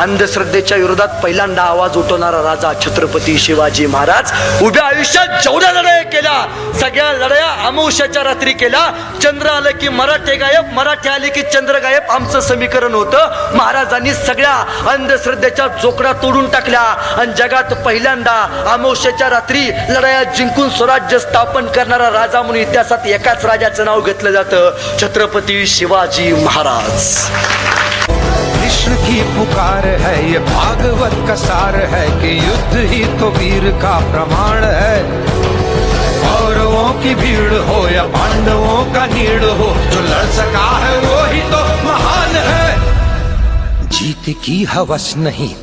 अंधश्रद्धेच्या विरोधात पहिल्यांदा आवाज उठवणारा राजा छत्रपती शिवाजी महाराज. उभ्या आयुष्यात जेवढ्या लढाया केल्या सगळ्या लढाया अमावस्याच्या रात्री केल्या. चंद्र आलं की मराठे गायब, मराठे आले की चंद्र गायब, आमचं समीकरण होतं. महाराजांनी सगळ्या अंधश्रद्धेच्या जोकड्या तोडून टाकल्या आणि जगात पहिल्यांदा अमावस्याच्या रात्री लढाया जिंकून स्वराज्य स्थापन करणारा राजा म्हणून इतिहासात एकाच राजाचं नाव घेतलं जातं, छत्रपती शिवाजी महाराज. कृष्ण की पुकार है, ये भागवत का सार है कि युद्ध ही तो वीर का प्रमाण है. कौरवों की भीड़ हो या पांडवों का नीड़ हो, जो लड़ सका है वो ही तो महान है. जीत की हवस नहीं.